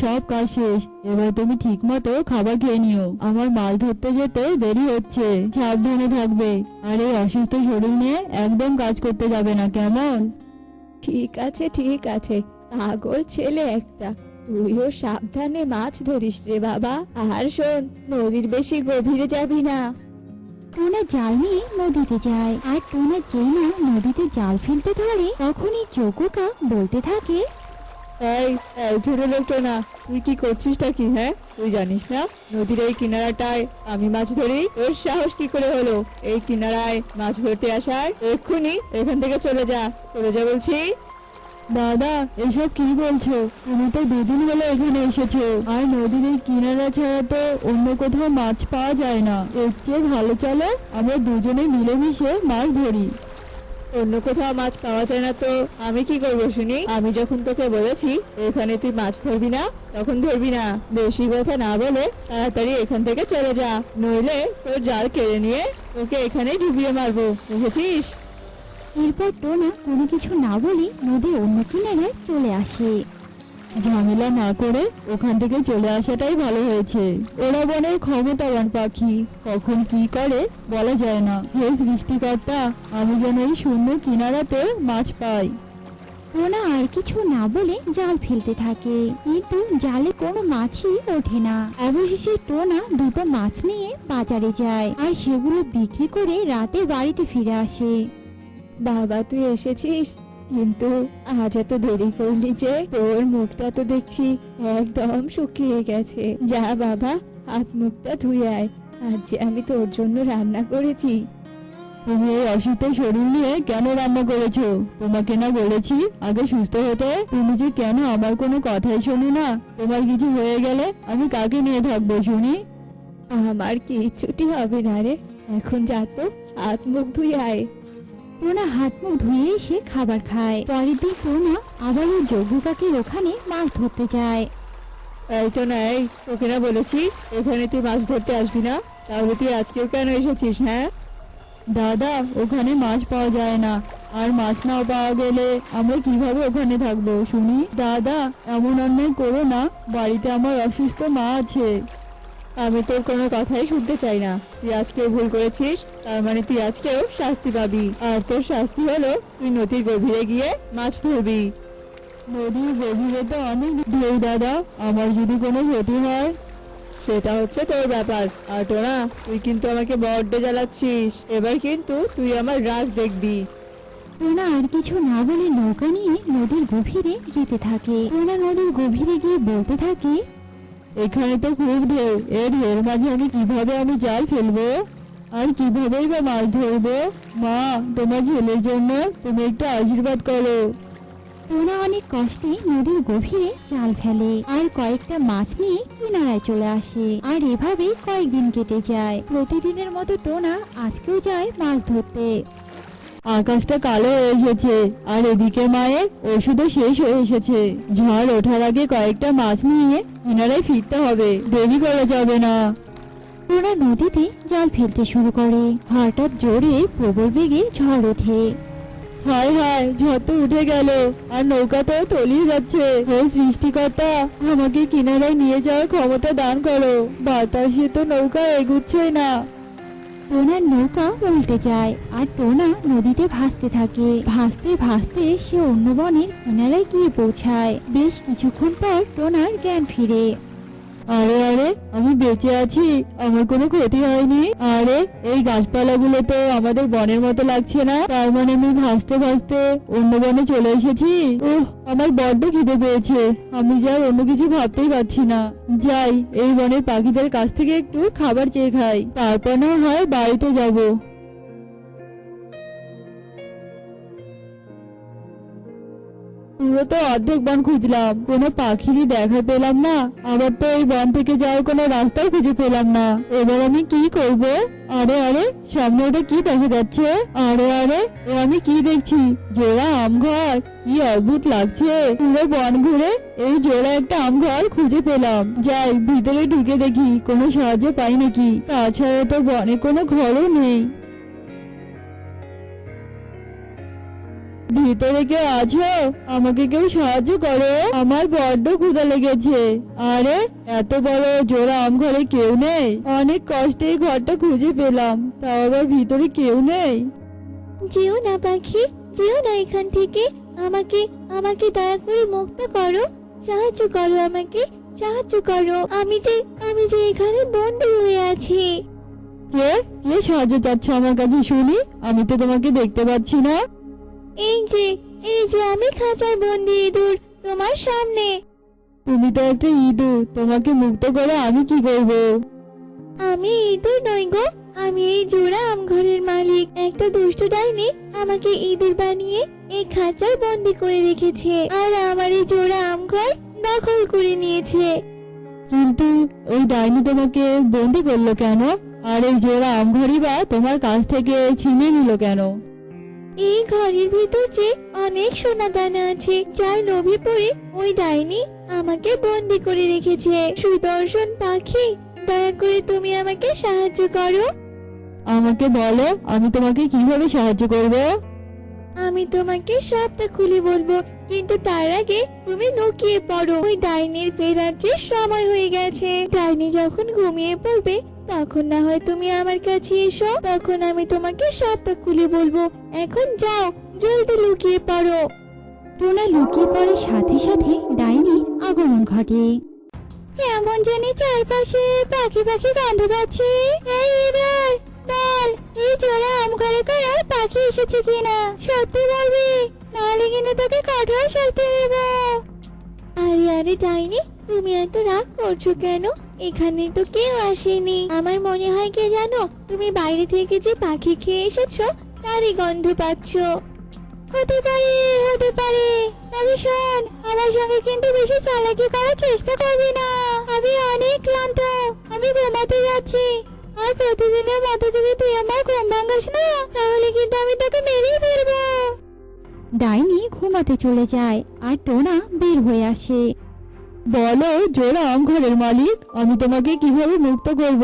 সব কাজ শেষ। এবার তুমি ঠিক মতো খাবার খেয়ে নিও। আমার মাছ ধরতে যেতে দেরি হচ্ছে, সাবধানে থাকবে। আর এই অসুস্থ শরীর নিয়ে একদম কাজ করতে যাবে না, কেমন? ঠিক আছে ঠিক আছে, পাগল ছেলে একটা। তুইও সাবধানে মাছ ধরিস রে বাবা। আর শোন, নদীর বেশি গভীরে যাবি না। টোনা জাল নিয়ে নদীতে যায়, আর টোনা যেই না নদীতে জাল ফেলতে ধরে তখনই যোগু কাক বলতে থাকে, এই এই ছোট লোকটা না, তুই কি করছিসটা কি? হ্যাঁ, তুই জানিস না নদীর এই কিনারাটায় আমি মাছ ধরি? তোর সাহস কি করে হলো এই কিনারায় মাছ ধরতে আসার? এক্ষুনি এখান থেকে চলে যা, চলে যা বলছি। দাদা, এসব কি বলছো? তুমি তো দুদিন হলো এখানে এসেছো, আর নদীর এই কিনারা ছাড়া তো অন্য কোথাও মাছ পাওয়া যায় না। এর চেয়ে ভালো চলো আমরা দুজনে মিলেমিশে মাছ ধরি। অন্য কোথাও মাছ পাওয়া যায় না তো আমি কি করবো শুনি? আমি যখন তোকে বলেছি এখানে তুই মাছ ধরবি না, তখন ধরবি না। বেশি কথা না বলে তাড়াতাড়ি এখান থেকে চলে যা, নইলে তোর জাল কেড়ে নিয়ে তোকে এখানে ডুবিয়ে মারবো, বুঝেছিস? এরপর টোনা কোনো কিছু না বলে নদীর অন্য কিনারায় চলে আসে। ঝামেলা না করে ওখান থেকে চলে আসাটাই ভালো হয়েছে। ওরা বনের ক্ষমতাবান পাখি, কখন কি করে বলা যায় না। হে সৃষ্টিকর্তা, আমি যেন এই শূন্য কিনারাতে মাছ পাই। টোনা আর কিছু না বলে জাল ফেলতে থাকে, কিন্তু জালে কোনো মাছই ওঠে না। অবশেষে টোনা দুটো মাছ নিয়ে বাজারে যায়, আর সেগুলো বিক্রি করে রাতে বাড়িতে ফিরে আসে। বাবা তুই এসেছিস, কিন্তু আজ এত দেরি করলি যে? তোর মুখটা তো দেখছি একদম শুকিয়ে গেছে। যা বাবা, হাত মুখটা ধুয়ে আয়, আজ যে আমি তোর জন্য রান্না করেছি। তুমি এই অসুস্থ শরীর নিয়ে কেন রান্না করেছো? তোমাকে না বলেছি আগে সুস্থ হতে? তুমি যে কেন আমার কোনো কথাই শোনো না? তোমার কিছু হয়ে গেলে আমি কাকে নিয়ে থাকবো শুনি? আমার কিচ্ছুটি হবে না রে, এখন যা তো, হাত মুখ ধুয়ে আয়। টোনা হাত মুখ ধুয়ে এসে খাবার খায়। পরের দিন টোনা আবারও যোগু কাকের ওখানে মাছ ধরতে যায়। এই তো না, এই তোকে না বলেছি এখানে তুই মাছ ধরতে আসবি না, তাহলে তুই আজকেও কেন এসেছিস? হ্যাঁ দাদা, ওখানে মাছ পাওয়া যায় না, আর মাছ না পাওয়া গেলে আমরা কিভাবে ওখানে থাকবো শুনি? দাদা, এমন অন্যায় করো না, বাড়িতে আমার অসুস্থ মা আছে। আমি তোর কোনো কথাই শুনতে চাই না। তুই আজকেও ভুল করেছিস, তার মানে তুই আজকেও শাস্তি পাবি। আর তোর শাস্তি হলো তুই নদীর গভীরে গিয়ে মাছ ধরবি। নদীর গভীরে তো অনেক ঢেউ দাদা, আমার যদি কোনো ক্ষতি হয়? সেটা হচ্ছে তোর ব্যাপার। আর টোনা, তুই কিন্তু আমাকে বড্ড জ্বালাচ্ছিস, এবার কিন্তু তুই আমার রাগ দেখবি। টোনা আর কিছু না বলে নৌকা নিয়ে নদীর গভীরে যেতে থাকে। টোনা নদীর গভীরে গিয়ে বলতে থাকে, এখানে তো খুব ঢেউ, এর ঢেউর মাঝে আমি জাল ফেলবো, আর কিভাবেই বা মাছ ধরবো? মা, তোমার ছেলের জন্য তুমি একটু আশীর্বাদ করো। টোনা অনেক কষ্টে নদীর গভীরে জাল ফেলে, আর কয়েকটা মাছ নিয়ে কিনারায় চলে আসে। আর এভাবে কয়েকদিন কেটে যায়। প্রতিদিনের মতো টোনা আজকেও যায় মাছ ধরতে। আকাশটা কালো হয়ে এসেছে, আর এদিকে মায়ের ওষুধও শেষ হয়ে এসেছে। ঝড় ওঠার আগে কয়েকটা মাছ নিয়ে কিনারায় ফিরতে হবে, দেরি করা যাবে না। টোনা নদীতে জাল ফেলতে শুরু করে। হঠাৎ জোরে প্রবল বেগে ঝড় ওঠে। হায় হায়, ঝড় তো উঠে গেল, আর নৌকা তো তলিয়ে যাচ্ছে। হে সৃষ্টিকর্তা, আমাকে কিনারায় নিয়ে যাওয়ার ক্ষমতা দান করো। বাতাসে তো নৌকা এগুচ্ছেই না। টোনার নৌকা উল্টে যায়, আর টোনা নদীতে ভাসতে থাকে। ভাসতে ভাসতে সে অন্য বনের কিনারায় গিয়ে পৌঁছায়। বেশ কিছুক্ষণ পর টোনার জ্ঞান ফিরে। আরে আরে, আমি বেঁচে আছি, আমার কোনো ক্ষতি হয়নি। আরে, এই গাছপালাগুলো তো আমাদের বনের মতো লাগছে না, তার মানে আমি ভাসতে ভাসতে অন্য বনে চলে এসেছি। ওহ, আমার বড্ড খিদে পেয়েছে, আমি যা অন্য কিছু ভাবতেই পারছি না। যাই, এই বনের পাখিদের কাছ থেকে একটু খাবার চেয়ে খাই, তারপর না হয় বাড়িতে যাব। পুরো তো অর্ধেক বন খুঁজলাম, কোনো পাখিরই দেখা পেলাম না। আবার তো এই বন থেকে যাওয়ার কোনো রাস্তাও খুঁজে পেলাম না। এবার আমি কি করব? আরে আরে, সামনে ওটা কি দেখা যাচ্ছে? আরে আরে, এ আমি কি দেখছি? জোড়া আম ঘর, কি অদ্ভুত লাগছে। পুরো বন ঘুরে এই জোড়া একটা আম ঘর খুঁজে পেলাম। যাই, ভিতরে ঢুকে দেখি কোনো সাহায্য পাই নাকি। তাছাড়া তো বনে কোনো ঘরও নেই। ভিতরে কেউ আছো? আমাকে কেউ সাহায্য করো, আমার বড্ড ক্ষুধা লেগেছে। আরে এত বড় জোড়া আম ঘরে কেউ নেই? অনেক কষ্টে এই ঘরটা খুঁজে পেলাম, তাও আবার ভিতরে কেউ নেই। যেও না পাখি, যেও না এখান থেকে। আমাকে আমাকে দয়া করে মুক্ত করো, সাহায্য করো, আমাকে সাহায্য করো। আমি যে এখানে বন্দি হয়ে আছি। কে কে সাহায্য চাচ্ছ আমার কাছে শুনি? আমি তো তোমাকে দেখতে পাচ্ছি না। এই যে আমি খাঁচার বন্দি ইঁদুর তোমার সামনে। তুমি তো একটা ইঁদুর, তোমাকে মুক্ত করে আমি কি করব? আমি ইঁদুর নই গো, আমি এই জোড়া আম ঘরের মালিক। একটা দুষ্ট ডাইনি আমাকে ইঁদুর বানিয়ে এই খাঁচায় বন্দি করে রেখেছে, আর আমার এই জোড়া আম ঘর দখল করে নিয়েছে। কিন্তু ওই ডাইনি তোমাকে বন্দি করলো কেন? আর এই জোড়া আম ঘরই বা তোমার কাছ থেকে ছিনিয়ে নিল কেন? এই ঘরের ভিতর যে অনেক সোনা দানা আছে, যার লোভে পড়ে ওই ডাইনি আমাকে বন্দি করে রেখেছে। সুদর্শন পাখি, দয়া করে তুমি আমাকে সাহায্য করো। আমাকে বলো, আমি তোমাকে কিভাবে সাহায্য করব? আমি তোমাকে সবটা খুলে বলবো, কিন্তু তার আগে তুমি লুকিয়ে পড়ো। ওই ডাইনির ফেরার যে সময় হয়ে গেছে। ডাইনি যখন ঘুমিয়ে পড়বে তখন না হয় তুমি আমার কাছে এসো, তখন আমি তোমাকে সবটা খুলে বলবো। এখন যাও, জলদি লুকিয়ে পড়ো। টোনা লুকিয়ে পড়ে, সাথে সাথে ডাইনির আগমন ঘটে। এমন জানি চারপাশে পাখি পাখি গন্ধ পাচ্ছি। এই ইঁদুর, বল এই জোড়া আম ঘরে করার পাখি এসেছে কিনা, সত্যি বলবি, নাহলে কিন্তু তোকে কঠোর শাস্তি দেব। আরে আরে ডাইনি, তুমি এত রাগ করছো কেন? এখানে তো কেউ আসেনি। আমার মনে হয় কি জানো, তুমি বাইরে থেকে যে পাখি খেয়ে এসেছো তারই গন্ধ পাচ্ছো। হতে পারে, হতে পারে। তবে শোন, আমার সঙ্গে কিন্তু বেশি চালাকি করার চেষ্টা করবি না। আমি অনেক ক্লান্ত, আমি ঘুমাতে যাচ্ছি। আর প্রতিদিনের মতো যদি তুই আমার ঘুম ভাঙাস না, তাহলে কিন্তু আমি তোকে মেরেই ফেলবো। ডাইনি ঘুমাতে চলে যায় আর টোনা বের হয়ে আসে। বলো জোড়া আম ঘরের মালিক, আমি তোমাকে কিভাবে মুক্ত করব?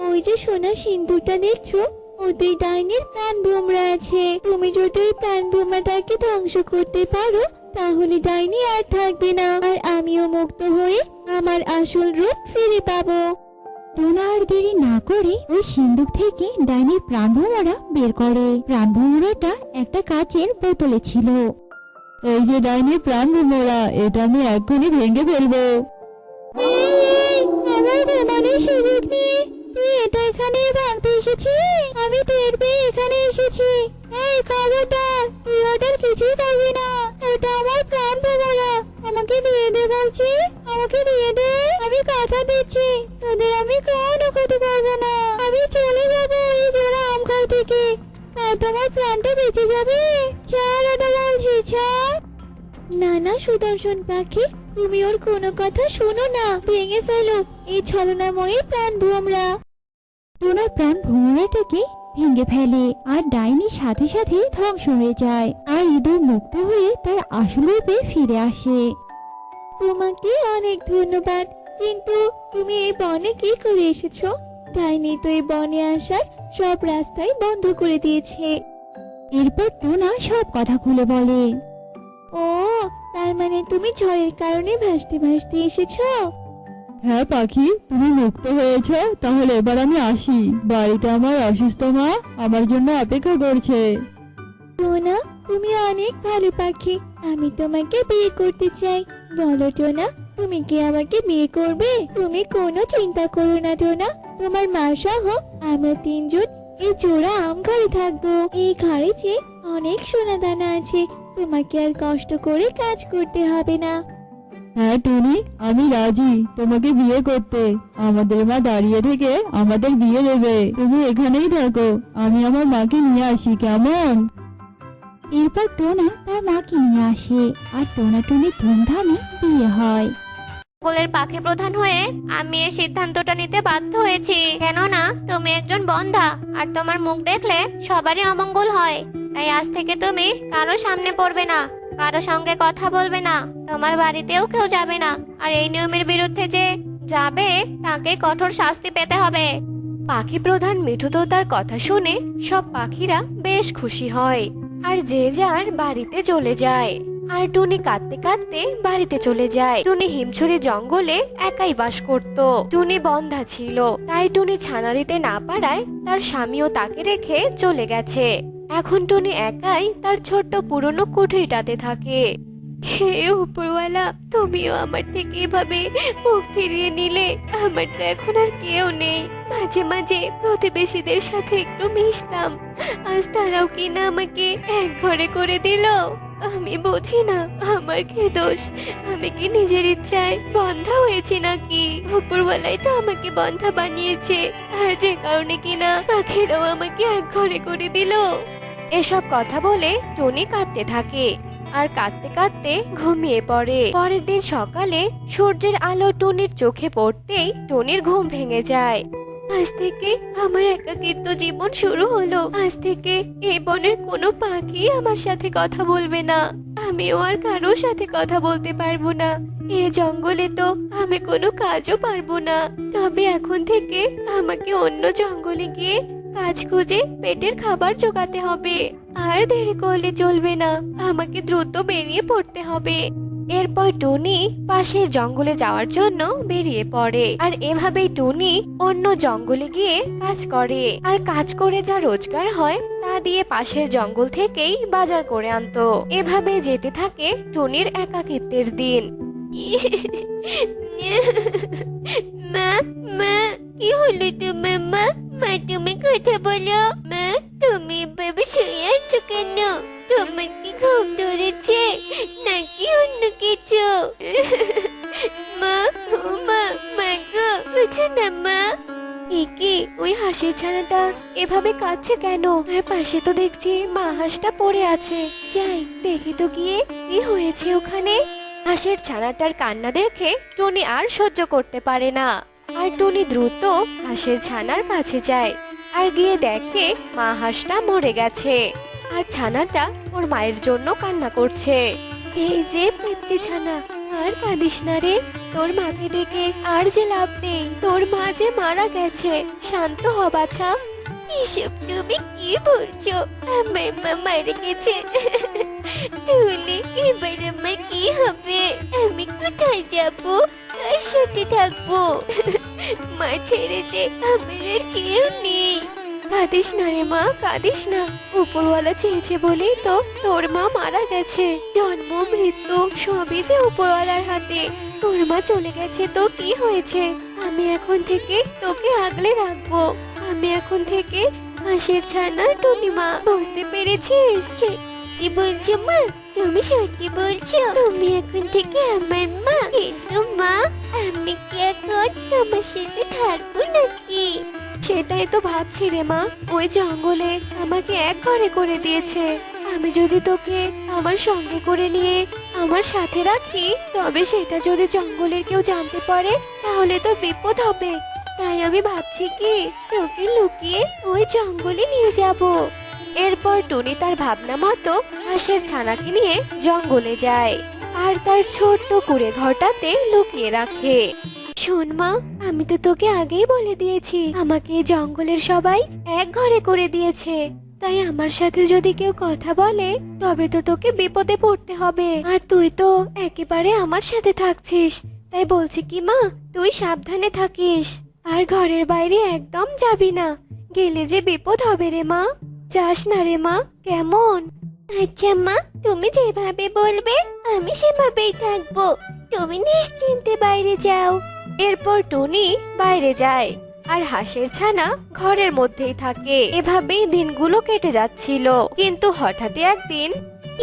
ওই যে সোনা সিন্দুরটা দেখছো, ওতেই ডাইনির প্রাণ ভোমরা আছে। তুমি যদি ওই প্রাণ ভোমরাটাকে ধ্বংস করতে পারো, তাহলে ডাইনি আর থাকবে না, আর আমিও মুক্ত হয়ে আমার আসল রূপ ফিরে পাবো। টোনা আর দেরি না করে ওই সিন্দুক থেকে ডাইনির প্রাণভোমরা বের করে। প্রাণভোমরাটা একটা কাচের বোতলে ছিল। এই যে ডাইনির প্রাণ ভোমরা, এটা আমি এক্ষুনি ভেঙে ফেলবো। এই, আমার ঘুমানোর সুযোগ নিয়ে তুই এটা এখানে ভাঙতে এসেছিস? আমি টের পেয়ে এখানে এসেছি। এই খবরদার, তুই ওটার কিছুই করবি না। ওটা আমার প্রাণ ভোমরা, আমাকে দিয়ে দে বলছি, আমাকে দিয়ে দে। আমি কথা দিচ্ছি, তোদের আমি কোনো ক্ষতি করবো না। আমি চলে যাবো এই জোড়া আম ঘর থেকে, আর তোমার প্রাণটা বেঁচে যাবে। ছাড় ওটা বলছি, ছাড়। না না সুদর্শন পাখি, তুমি ওর কোনো কথা শোনো না, ভেঙে ফেলো এই ছলনাময়ী প্রাণ ভোমরা। টোনা প্রাণভোমরাটাকে ভেঙে ফেলে আর ডাইনির সাথে সাথে ধ্বংস হয়ে যায়, আর ইঁদুর মুক্ত হয়ে তার আসল রূপে ফিরে আসে। তোমাকে অনেক ধন্যবাদ, কিন্তু তুমি এই বনে কি করে এসেছো? ডাইনি তো এই বনে আসার সব রাস্তাই বন্ধ করে দিয়েছে। এরপর টোনা সব কথা খুলে বলে। ও, তার মানে তুমি ঝড়ের কারণে ভাসতে ভাসতে এসেছো? হ্যাঁ পাখি, তুমি মুক্ত হয়েছ, তাহলে এবার আমি আসি। বাড়িতে আমার অসুস্থ মা আমার জন্য অপেক্ষা করছে। টোনা, তুমি অনেক ভালো পাখি, আমি তোমাকে বিয়ে করতে চাই। বলো টোনা, তুমি কি আমাকে বিয়ে করবে? তুমি কোনো চিন্তা করো না টোনা, তোমার মা সহ আমরা তিনজন এই জোড়া আম ঘরে থাকবো। এই ঘরে যে অনেক সোনা দানা আছে, তোমাকে আর কষ্ট করে কাজ করতে হবে না। হ্যাঁ টুনি, আমি রাজি তোমাকে বিয়ে করতে। আমাদের মা দাঁড়িয়ে থেকে আমাদের বিয়ে দেবে। তুমি এখানেই থাকো, আমি আমার মাকে নিয়ে আসি, কেমন? এরপর টোনা তার মাকে নিয়ে আসে আর টোনা টুনির ধুমধামে বিয়ে হয়। জঙ্গলের পাখি প্রধান হয়ে আমি এই সিদ্ধান্তটা নিতে বাধ্য হয়েছি, কেননা তুমি একজন বন্ধা, আর তোমার মুখ দেখলে সবারই অমঙ্গল হয়। তাই আজ থেকে তুমি কারো সামনে পড়বে না, কারো সঙ্গে কথা বলবে না, তোমার বাড়িতেও কেউ যাবে না। আর এই নিয়মের বিরুদ্ধে যে যাবে তাকে কঠোর শাস্তি পেতে হবে। পাখি প্রধান মিঠু তোতার কথা শুনে সব পাখিরা বেশ খুশি হয়। আর যে যার বাড়িতে চলে যায়। আর টুনি কাঁদতে কাঁদতে বাড়িতে চলে যায়। টুনি হিমছড়ি জঙ্গলে একাই বাস করত। টুনি বন্ধা ছিল, তাই টুনি ছানা দিতে না পারায় তার স্বামীও তাকে রেখে চলে গেছে। এখন টুনি একাই তার ছোট্ট পুরনো কুঠিরটাতে থাকে। হে উপরওয়ালা, তুমিও আমার থেকে এভাবে মুখ ফিরিয়ে নিলে। আমার তো এখন আর কেউ নেই। মাঝে মাঝে প্রতিবেশীদের সাথে একটু মিশতাম, আজ তারাও কিনা আমাকে এক ঘরে করে দিল। আমি বুঝি না আমার কি দোষ। আমি কি নিজের ইচ্ছায় বন্ধা হয়েছি নাকি? উপরওয়ালাই তো আমাকে বন্ধা বানিয়েছে, আর যে কারণে কিনা পাখিরাও আমাকে এক ঘরে করে দিল। এসব কথা বলে টুনি কাঁদতে থাকে আর কাঁদতে কাঁদতে ঘুমিয়ে পড়ে। পরের দিন সকালে সূর্যের আলো টুনির চোখে পড়তেই টুনির ঘুম ভেঙে যায়। আজ থেকে আমার একাকিত্ব জীবন শুরু হলো। আজ থেকে এই বনের কোনো পাখি আমার সাথে কথা বলবে না। আমিও আর কারোর সাথে কথা বলতে পারবো না। এই জঙ্গলে তো আমি কোনো কাজও পারবো না। তবে এখন থেকে আমাকে অন্য জঙ্গলে গিয়ে কাজ খুঁজে পেটের খাবার জোগাতে হবে। আর দেরি করলে চলবে না, আমাকে দ্রুত বেরিয়ে পড়তে হবে। এরপর টুনি পাশের জঙ্গলে যাওয়ার জন্য বেরিয়ে পড়ে। আর এভাবেই টুনি অন্য জঙ্গলে গিয়ে কাজ করে। আর কাজ করে যা রোজগার হয় তা দিয়ে পাশের জঙ্গল থেকেই বাজার করে আনতো। এভাবে যেতে থাকে টুনির একাকিত্বের দিন। মা, মা, কি হলো তোমার মা? মা, তুমি কথা বলো। মা, তুমি এভাবে শুয়ে আছো কেন? তোমার কি ঘুম ধরেছে নাকি অন্য কিছু? মা, ও মা, মা গো, উঠো না মা। একে ওই হাঁসের ছানাটা এভাবে কাঁদছে কেন? আর পাশে তো দেখছি মা হাঁসটা পড়ে আছে। যাই দেখি তো গিয়ে কি হয়েছে ওখানে। হাঁসের ছানাটার কান্না দেখে টুনি আর সহ্য করতে পারে না। আর টুনি দ্রুত হাঁসের ছানার কাছে যায় আর গিয়ে দেখে মা হাঁসটা মরে গেছে। আর ছানাটা ওর মায়ের জন্য কান্না করছে। এই যে পিচ্চি ছানা, আর কাঁদিস না রে। তোর মাকে ডেকে আর যে লাভ নেই, তোর মা যে মারা গেছে। শান্ত হ বাছা। এসব তুমি কি বলছো? আমার মা মারা গেছে? তাহলে এবার আমার কি হবে? আমি কোথায় যাবো? কার সাথে থাকবো? মা ছেড়ে যে আমার আর কেউ নেই। কাঁদিস না রে মা, কাঁদিস না। উপরওয়ালা চেয়েছে বলেই তো তোর মা মারা গেছে। জন্ম মৃত্যু সবই যে উপরওয়ালার হাতে। তোর মা চলে গেছে তো কি হয়েছে? আমি এখন থেকে তোকে আগলে রাখবো। আমি এখন থেকে হাঁসের ছানার টুনি মা, বুঝতে পেরেছিস? কি বলছো মা? তুমি সত্যি বলছো? তুমি এখন থেকে আমার মা? কিন্তু মা, আমি কি এখন তোমার সাথে থাকবো নাকি? সেটাই তো ভাবছি রে মা। ওই জঙ্গলে আমাকে এক ঘরে করে দিয়েছে। আমি যদি তোকে আমার সঙ্গে করে নিয়ে আমার সাথে রাখি, তবে সেটা যদি জঙ্গলের কেউ জানতে পারে তাহলে তো বিপদ হবে। তাই আমি ভাবছি কি তোকে লুকিয়ে ওই জঙ্গলে নিয়ে যাব। এরপর টুনি তার ভাবনা মতো হাঁসের ছানাকে নিয়ে জঙ্গলে যায় আর তার ছোট্ট কুঁড়ে ঘরটাতে লুকিয়ে রাখে। শোন মা, আমি তো তোকে আগেই বলে দিয়েছি আমাকে জঙ্গলের সবাই এক ঘরে করে দিয়েছে। তাই আমার সাথে যদি কেউ কথা বলে তবে তো তোকে বিপদে পড়তে হবে। আর তুই তো একেবারে আমার সাথে থাকছিস, তাই বলছি কি মা, তুই সাবধানে থাকিস। আর ঘরের বাইরে একদম যাবি না, গেলে যে বিপদ হবে রে মা। যাস না রে মা, কেমন? আচ্ছা মা, তুমি যেভাবে বলবে আমি সেভাবেই থাকবো। তুমি নিশ্চিন্তে বাইরে যাও। এরপর টুনি বাইরে যায় আর হাঁসের ছানা ঘরের মধ্যেই থাকে। এভাবেই দিনগুলো কেটে যাচ্ছিল। কিন্তু হঠাৎ একদিন,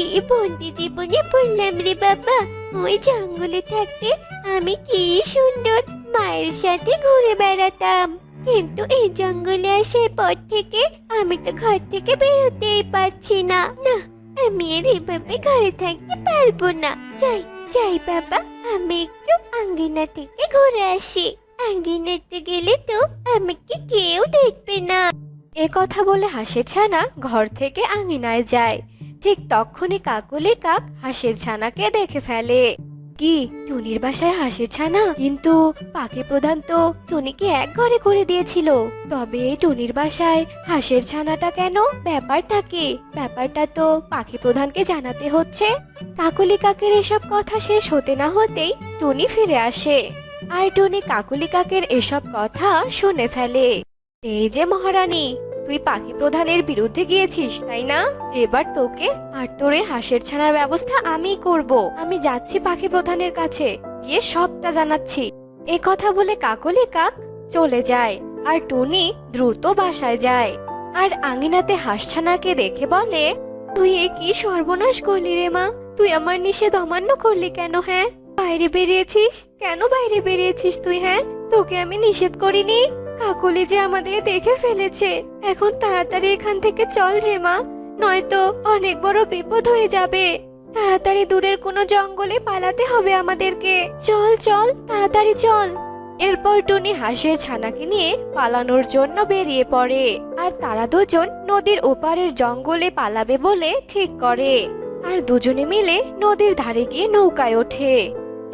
এই বন্দি জীবনে বললাম রে বাবা, ওই জঙ্গলে থাকতে আমি কি সুন্দর মায়ের সাথে ঘুরে বেড়াতাম। কিন্তু এই জঙ্গলে আসার পর থেকে আমি তো ঘর থেকে বেরোতেই পারছি না। না, আমি আর এভাবে ঘরে থাকতে পারবো না। যাই যাই বাবা, আমি একটু আঙ্গিনা থেকে ঘুরে আসি। আঙ্গিনাতে গেলে তো আমাকে কেউ দেখবে না। এ কথা বলে হাঁসের ছানা ঘর থেকে আঙ্গিনায় যায়। ঠিক তখনই কাকলি কাক হাঁসের ছানাকে দেখে ফেলে। কি টুনির বাসায় হাঁসের ছানা? কিন্তু পাখি প্রধান তো টুনিকে এক ঘরে করে দিয়েছিল। তবে এই টুনির বাসায় হাঁসের ছানাটা কেন? ব্যাপারটা কি? ব্যাপারটা তো পাখি প্রধানকে জানাতে হচ্ছে। কাকলি কাকের এসব কথা শেষ হতে না হতেই টুনি ফিরে আসে। আর টুনি কাকলি কাকের এসব কথা শুনে ফেলে। এই যে মহারানী, তুই পাখি প্রধানের বিরুদ্ধে গিয়েছিস তাই না? এবার তোকে আর তোর এই হাঁসের ছানার ব্যবস্থা আমিই করব। আমি যাচ্ছি পাখি প্রধানের কাছে, গিয়ে সবটা জানাচ্ছি। এ কথা বলে কাকলি কাক চলে যায় আর টুনি দ্রুত বাসায় যায়। আর আঙিনাতে হাঁসছানাকে দেখে বলে, তুই এ কি সর্বনাশ করলি রে মা? তুই আমার নিষেধ অমান্য করলি কেন? হ্যাঁ, বাইরে বেরিয়েছিস কেন? বাইরে বেরিয়েছিস তুই? হ্যাঁ, তোকে আমি নিষেধ করিনি। কাকলি যে আমাদের দেখে ফেলেছে। এখন তাড়াতাড়ি এখান থেকে চল রে মা, নয়তো অনেক বড় বিপদ হয়ে যাবে। তাড়াতাড়ি দূরের কোনো জঙ্গলে পালাতে হবে আমাদেরকে। চল চল, তাড়াতাড়ি চল। এরপর টুনি হাঁসের ছানাকে নিয়ে পালানোর জন্য বেরিয়ে পড়ে। আর তারা দুজন নদীর ওপারের জঙ্গলে পালাবে বলে ঠিক করে। আর দুজনে মিলে নদীর ধারে গিয়ে নৌকায় ওঠে।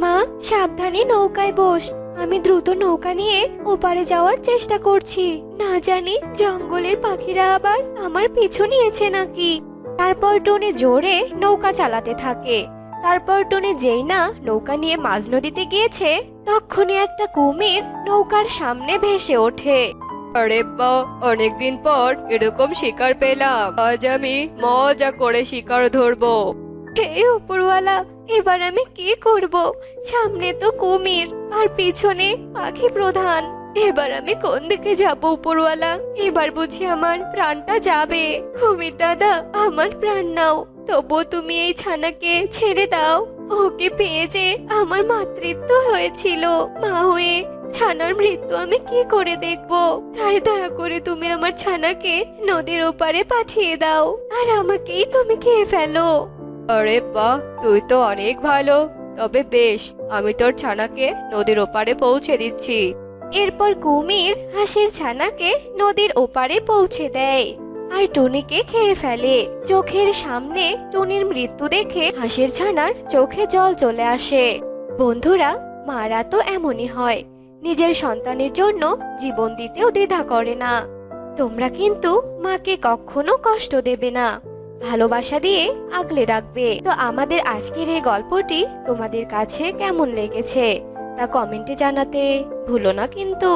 মা, সাবধানে নৌকায় বস। আমি দ্রুত নৌকা নিয়ে ওপারে যাওয়ার চেষ্টা করছি। না জানি জঙ্গলের পাখিরা আবার আমার পিছু নিয়েছে নাকি। তারপর টুনি জোরে নৌকা চালাতে থাকে। তারপর টুনি যেই না নৌকা নিয়ে মাঝ নদীতে গিয়েছে, তখনই একটা কুমির নৌকার সামনে ভেসে ওঠে। আরে বা, অনেকদিন পর এরকম শিকার পেলাম। আজ আমি মজা করে শিকার ধরবো। হে উপরওয়ালা, এবার আমি কি করব? সামনে তো কুমির আর পিছনে পাখি প্রধান। এবার আমি কোন দিকে যাব উপরওয়ালা? এবার বুঝি আমার প্রাণটা যাবে। কুমির দাদা, আমার প্রাণ নাও, তবু তুমি এই ছানাকে ছেড়ে দাও। ওকে পেয়ে যে আমার মাতৃত্ব হয়েছিল, মা হয়ে ছানার মৃত্যু আমি কি করে দেখব? তাই দয়া করে তুমি আমার ছানাকে নদীর ওপারে পাঠিয়ে দাও, আর আমাকেই তুমি খেয়ে ফেলো। আরে বাহ, তুই তো অনেক ভালো। তবে বেশ, আমি তোর ছানাকে নদীর ওপারে পৌঁছে দিচ্ছি। এরপর কুমির হাঁসের ছানাকে নদীর ওপারে পৌঁছে দেয় আর টুনিকে খেয়ে ফেলে। চোখের সামনে টুনির মৃত্যু দেখে হাঁসের ছানার চোখে জল চলে আসে। বন্ধুরা, মারা তো এমনই হয়, নিজের সন্তানের জন্য জীবন দিতেও দ্বিধা করে না। তোমরা কিন্তু মাকে কখনো কষ্ট দেবে না, ভালোবাসা দিয়ে আগলে রাখবে। তো আমাদের আজকের এই গল্পটি তোমাদের কাছে কেমন লেগেছে তা কমেন্টে জানাতে ভুলো না কিন্তু।